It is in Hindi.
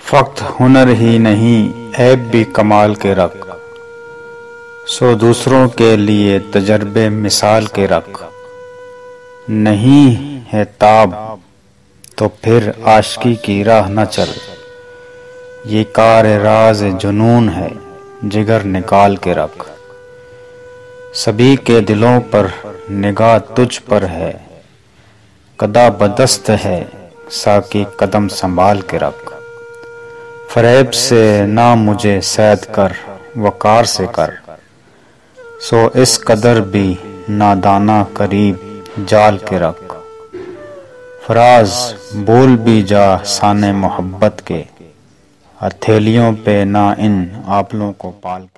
फक्त हुनर ही नहीं ऐब भी कमाल के रख, सो दूसरों के लिए तजर्बे मिसाल के रख। नहीं है ताब तो फिर आशिकी की राह न चल, ये कार राज जुनून है जिगर निकाल के रख। सभी के दिलों पर निगाह तुझ पर है, कदा बदस्त है साकी कदम संभाल के रख। फरेब से ना मुझे सैद कर वकार से कर, सो इस कदर भी नादाना करीब जाल के रख। फराज बोल भी जा साने मोहब्बत के, हथेलियों पे ना इन आपलों को पाल के।